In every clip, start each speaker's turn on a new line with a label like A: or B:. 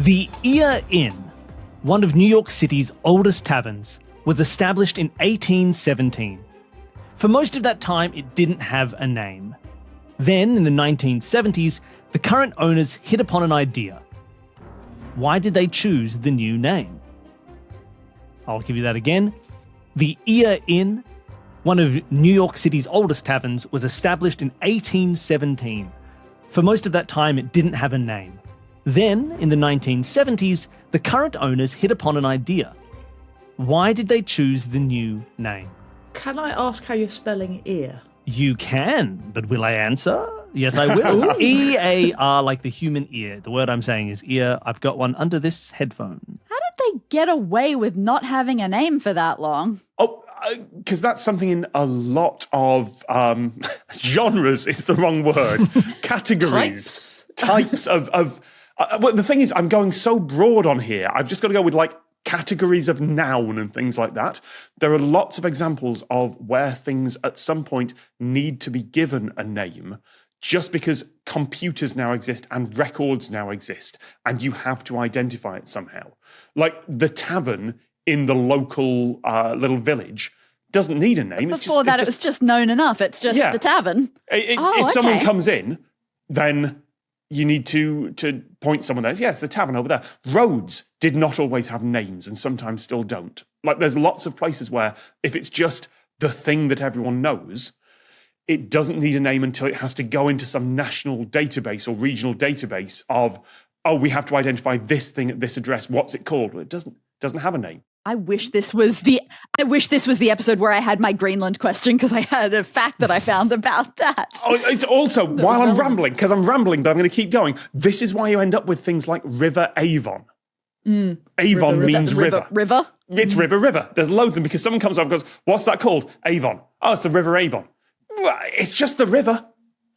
A: The Ear Inn, one of New York City's oldest taverns, was established in 1817. For most of that time, it didn't have a name. Then, in the 1970s, the current owners hit upon an idea. Why did they choose the new name? I'll give you that again. The Ear Inn, one of New York City's oldest taverns, was established in 1817. For most of that time, it didn't have a name. Then, in the 1970s, the current owners hit upon an idea. Why did they choose the new name?
B: Can I ask how you're spelling ear?
A: You can, but will I answer? Yes, I will. E-A-R, like the human ear. The word I'm saying is ear. I've got one under this headphone.
C: How did they get away with not having a name for that long?
D: Oh, because that's something in a lot of genres is the wrong word. Categories. Types of well, the thing is, I'm going so broad on here. I've just got to go with like categories of noun and things like that. There are lots of examples of where things at some point need to be given a name just because computers now exist and records now exist and you have to identify it somehow. Like the tavern in the local little village doesn't need a name.
C: Before that, it was just known enough. It's just the tavern.
D: If someone comes in, then you need to point someone there. Yes, the tavern over there. Roads did not always have names and sometimes still don't. Like there's lots of places where if it's just the thing that everyone knows, it doesn't need a name until it has to go into some national database or regional database of, oh, we have to identify this thing at this address. What's it called? Well, it doesn't have a name.
C: I wish this was the episode where I had my Greenland question because I had a fact that I found about that.
D: Oh, it's also, while I'm rambling, because I'm rambling, but I'm going to keep going, this is why you end up with things like River Avon. Avon means river.
C: River?
D: It's river. There's loads of them because someone comes up and goes, what's that called? Avon. Oh, it's the River Avon. Well, it's just the river.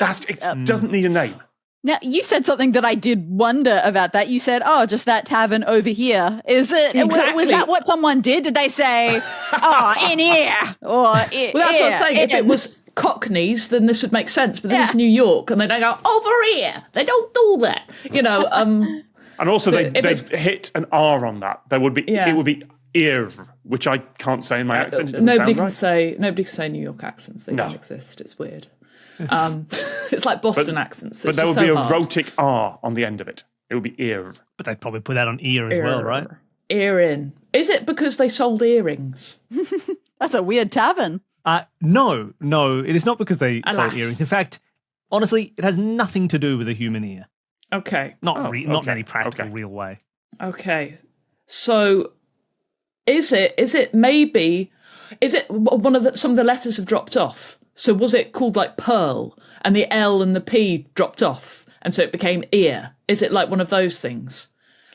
D: It doesn't need a name.
C: Now, you said something that I did wonder about that. You said, oh, just that tavern over here. Is it?
B: Exactly.
C: Was that what someone did? Did they say, oh, in here? Or
B: well, that's what I'm saying. If it was Cockneys, then this would make sense. But this is New York, and they don't go, over here. They don't do that. You know.
D: And also, they hit an R on that. There would be, it would be ear, which I can't say in my accent. It doesn't
B: nobody
D: sound right.
B: Nobody can say New York accents. They don't exist. It's weird. It's like Boston accents.
D: But there would be a rhotic R on the end of it. It would be ear.
A: But they'd probably put that on ear as well, right?
B: Ear in. Is it because they sold earrings?
C: That's a weird tavern.
A: No, it is not because they sold earrings. In fact, honestly, it has nothing to do with a human ear.
B: Okay.
A: Not in any practical, real way.
B: Okay. So, is it one of some of the letters have dropped off? So was it called like Pearl and the L and the P dropped off and so it became ear? Is it like one of those things?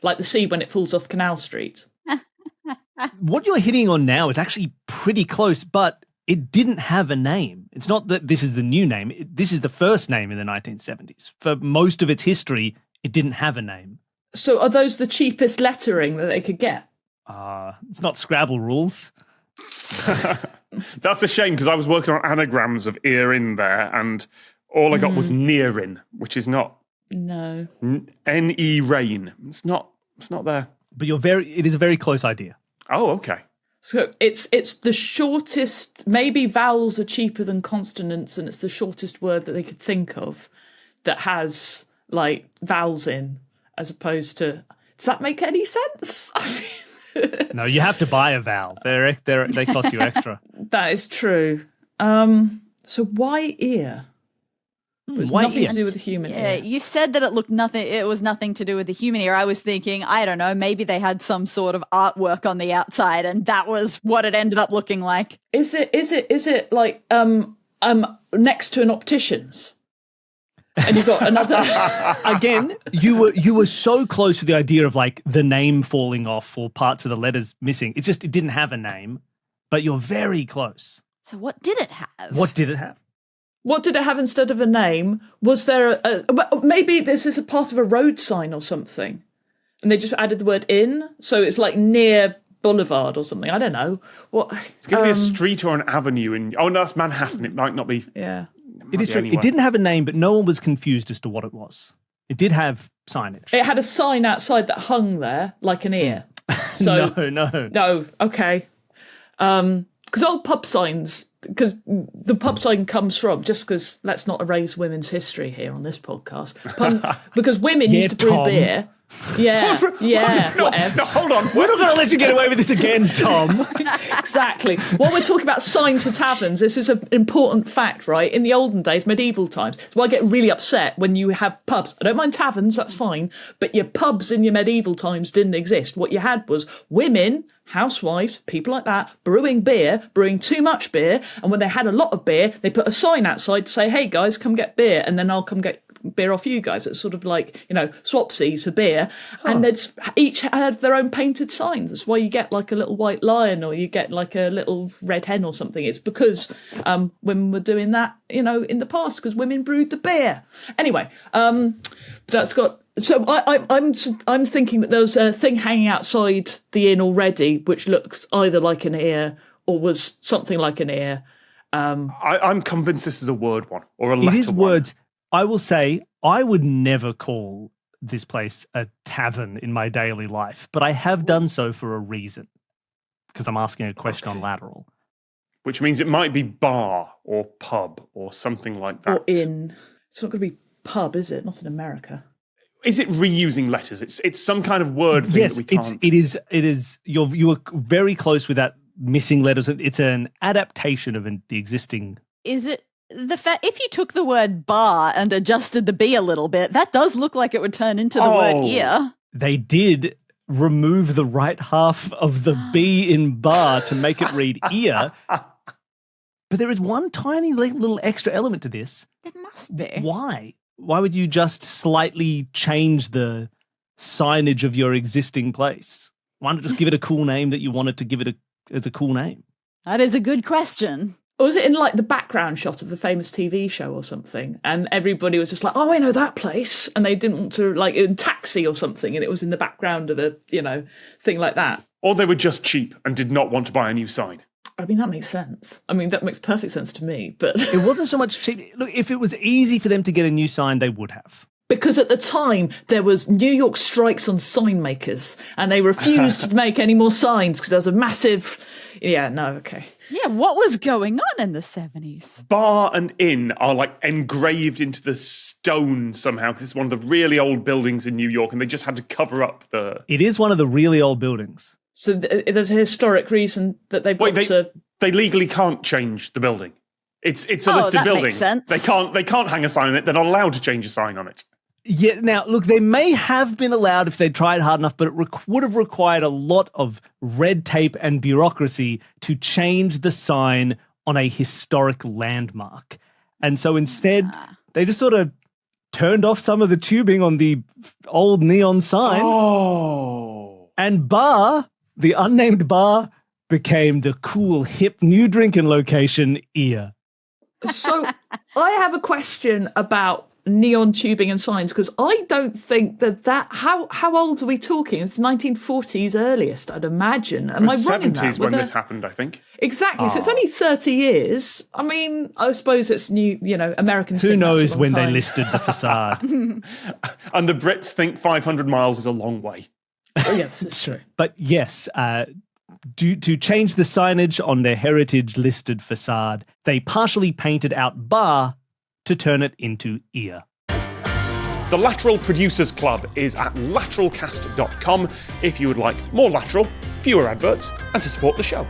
B: Like the C when it falls off Canal Street?
A: What you're hitting on now is actually pretty close, but it didn't have a name. It's not that this is the new name. This is the first name in the 1970s. For most of its history, it didn't have a name.
B: So are those the cheapest lettering that they could get?
A: It's not Scrabble rules.
D: That's a shame because I was working on anagrams of ear in there and all I got was near in, which is not.
B: No.
D: N-E rain. It's not there.
A: But it is a very close idea.
D: Oh, okay.
B: So it's the shortest, maybe vowels are cheaper than consonants and it's the shortest word that they could think of that has like vowels in as opposed to, does that make any sense? I mean,
A: no, you have to buy a vowel. They cost you extra.
B: That is true. So why ear? It's nothing to do with the human ear.
C: You said that it was nothing to do with the human ear. I was thinking, I don't know, maybe they had some sort of artwork on the outside and that was what it ended up looking like.
B: Is it like next to an optician's? And you've got another.
A: Again, you were so close to the idea of like the name falling off or parts of the letters missing. It didn't have a name, but you're very close.
C: So what did it have?
A: What did it have?
B: What did it have instead of a name? Was there maybe this is a part of a road sign or something, and they just added the word in, so it's like near Boulevard or something. I don't know what.
D: It's going to be a street or an avenue in. Oh no, that's Manhattan. It might not be.
B: Yeah.
A: It is true. It didn't have a name, but no one was confused as to what it was. It did have signage.
B: It had a sign outside that hung there like an ear. So
A: No.
B: Okay. Because old pub signs, because the pub sign comes from, just because let's not erase women's history here on this podcast, because women used to brew
A: Tom.
B: beer. Yeah, whatever.
D: No, hold on.
A: We're not going to let you get away with this again, Tom.
B: Exactly. While we're talking about signs for taverns, this is an important fact, right? In the olden days, medieval times, so I get really upset when you have pubs. I don't mind taverns, that's fine, but your pubs in your medieval times didn't exist. What you had was women, housewives, people like that, brewing too much beer, and when they had a lot of beer, they put a sign outside to say, hey guys, come get beer, and then I'll come get beer off you guys. It's sort of like, swapsies for beer. And they'd each had their own painted signs. That's why you get like a little white lion or you get like a little red hen or something. It's because women were doing that, in the past, because women brewed the beer. Anyway, that's got... So I'm thinking that there was a thing hanging outside the inn already, which looks either like an ear or was something like an ear.
D: I'm convinced this is a word one or a letter one.
A: It is words. I will say I would never call this place a tavern in my daily life, but I have done so for a reason, because I'm asking a question on Lateral.
D: Which means it might be bar or pub or something like that.
B: Or inn. It's not going to be pub, is it? Not in America.
D: Is it reusing letters? It's some kind of word thing
A: Yes,
D: that we can't...
A: it is. You were very close with that missing letters. It's an adaptation of the existing...
C: Is it the fact, if you took the word bar and adjusted the B a little bit, that does look like it would turn into the word ear.
A: They did remove the right half of the B in bar to make it read ear. But there is one tiny little extra element to this.
C: It must be.
A: Why? Why would you just slightly change the signage of your existing place? Why not just give it a cool name that you wanted to give it as a cool name?
C: That is a good question.
B: Or was it in like the background shot of a famous TV show or something? And everybody was just like, oh, I know that place. And they didn't want to, like, in Taxi or something, and it was in the background of a, thing like that.
D: Or they were just cheap and did not want to buy a new sign.
B: I mean, that makes sense. I mean, that makes perfect sense to me, but...
A: It wasn't so much cheap. Look, if it was easy for them to get a new sign, they would have.
B: Because at the time, there was New York strikes on sign makers, and they refused to make any more signs because there was a massive... Yeah, no, okay.
C: Yeah, what was going on in the 70s?
D: Bar and inn are like engraved into the stone somehow, because it's one of the really old buildings in New York, and they just had to cover up the...
A: It is one of the really old buildings.
B: So there's a historic reason that they've got to...
D: They legally can't change the building. It's a listed
C: that
D: building.
C: Makes sense.
D: They can't hang a sign on it. They're not allowed to change a sign on it.
A: Yeah, now, look, they may have been allowed if they tried hard enough, but it would have required a lot of red tape and bureaucracy to change the sign on a historic landmark. And so instead, they just sort of turned off some of the tubing on the old neon sign.
D: Oh.
A: And bar, the unnamed bar, became the cool, hip, new drinking location, ear.
B: So I have a question about neon tubing and signs, because I don't think that how old are we talking? It's 1940s earliest, I'd imagine. Am I wrong in that?
D: 70s when this happened, I think.
B: Exactly. So it's only 30 years. I mean, I suppose it's new, Americans.
A: Who
B: think that's a
A: knows
B: long
A: when
B: time.
A: they listed the facade?
D: And the Brits think 500 miles is a long way.
B: Oh, yeah, this is true.
A: But yes, to change the signage on their heritage listed facade, they partially painted out bar to turn it into ear.
D: The Lateral Producers Club is at lateralcast.com if you would like more Lateral, fewer adverts, and to support the show.